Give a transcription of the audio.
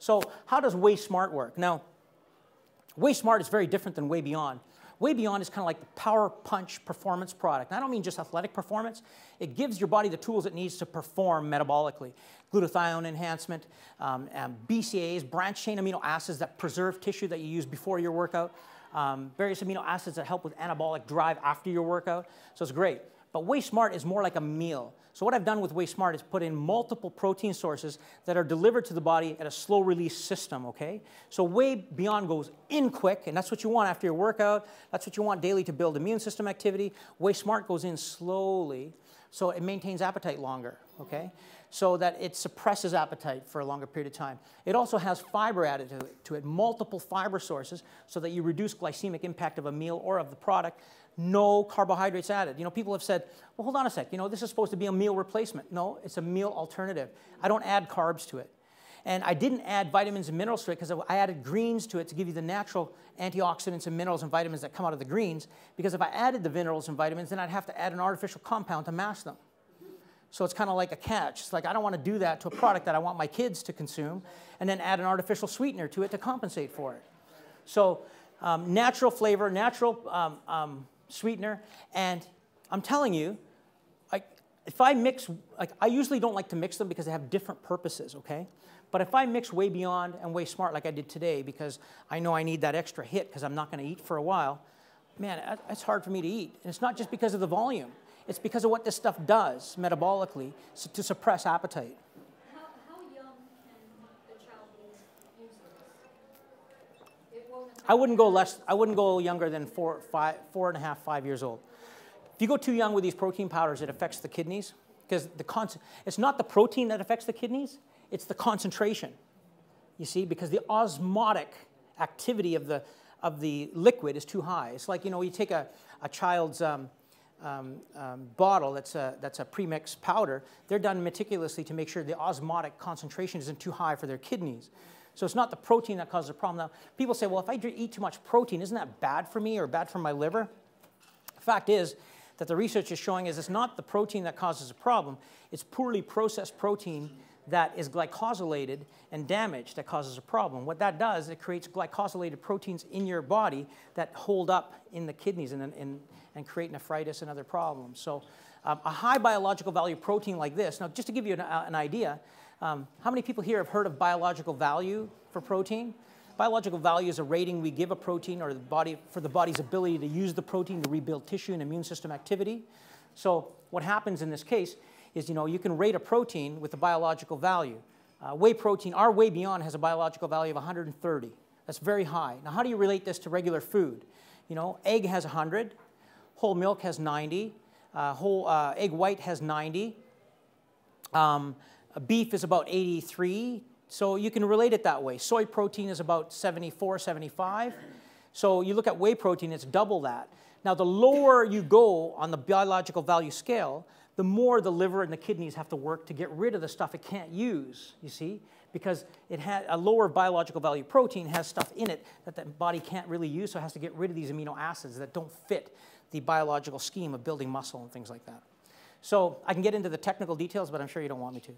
So how does Whey Smart work? Now, Whey Smart is very different than Whey Beyond. Whey Beyond is kind of like the power punch performance product. And I don't mean just athletic performance. It gives your body the tools it needs to perform metabolically. Glutathione enhancement, BCAAs, branched chain amino acids that preserve tissue that you use before your workout, various amino acids that help with anabolic drive after your workout. So it's great. But Whey Smart is more like a meal. So what I've done with Whey Smart is put in multiple protein sources that are delivered to the body at a slow release system, okay? So Whey Beyond goes in quick, and that's what you want after your workout. That's what you want daily to build immune system activity. Whey Smart goes in slowly, so it maintains appetite longer, okay? So that it suppresses appetite for a longer period of time. It also has fiber added to it, multiple fiber sources, so that you reduce glycemic impact of a meal or of the product. No carbohydrates added. You know, people have said, well, hold on a sec, you know, this is supposed to be a meal replacement. No, it's a meal alternative. I don't add carbs to it. And I didn't add vitamins and minerals to it because I added greens to it to give you the natural antioxidants and minerals and vitamins that come out of the greens. Because if I added the minerals and vitamins, then I'd have to add an artificial compound to mask them. So it's kind of like a catch. It's like I don't want to do that to a product that I want my kids to consume and then add an artificial sweetener to it to compensate for it. So natural flavor, natural sweetener, and I'm telling you, if I mix, I usually don't like to mix them because they have different purposes, okay? But if I mix Whey Beyond and Whey Smart like I did today because I know I need that extra hit because I'm not going to eat for a while, man, it's hard for me to eat. And it's not just because of the volume. It's because of what this stuff does metabolically to suppress appetite. How young can the child use this? I wouldn't go younger than 4.5, 5 years old. If you go too young with these protein powders, it affects the kidneys because it's not the protein that affects the kidneys, it's the concentration. You see, because the osmotic activity of the liquid is too high. It's like, you know, you take a child's bottle that's a premixed powder. They're done meticulously to make sure the osmotic concentration isn't too high for their kidneys. So it's not the protein that causes the problem. Now, people say, well, if I eat too much protein, isn't that bad for me or bad for my liver? The fact is that the research is showing is it's not the protein that causes a problem. It's poorly processed protein that is glycosylated and damaged that causes a problem. What that does, it creates glycosylated proteins in your body that hold up in the kidneys and create nephritis and other problems. So a high biological value protein like this, now just to give you an idea, how many people here have heard of biological value for protein? Biological value is a rating we give a protein or for the body's ability to use the protein to rebuild tissue and immune system activity. So what happens in this case is, you know, you can rate a protein with a biological value. Whey protein, our Whey Beyond has a biological value of 130. That's very high. Now, how do you relate this to regular food? You know, egg has 100, whole milk has 90, egg white has 90, beef is about 83. So you can relate it that way. Soy protein is about 74, 75. So you look at whey protein, it's double that. Now, the lower you go on the biological value scale, the more the liver and the kidneys have to work to get rid of the stuff it can't use, you see? Because it had a lower biological value protein has stuff in it that the body can't really use, so it has to get rid of these amino acids that don't fit the biological scheme of building muscle and things like that. So I can get into the technical details, but I'm sure you don't want me to.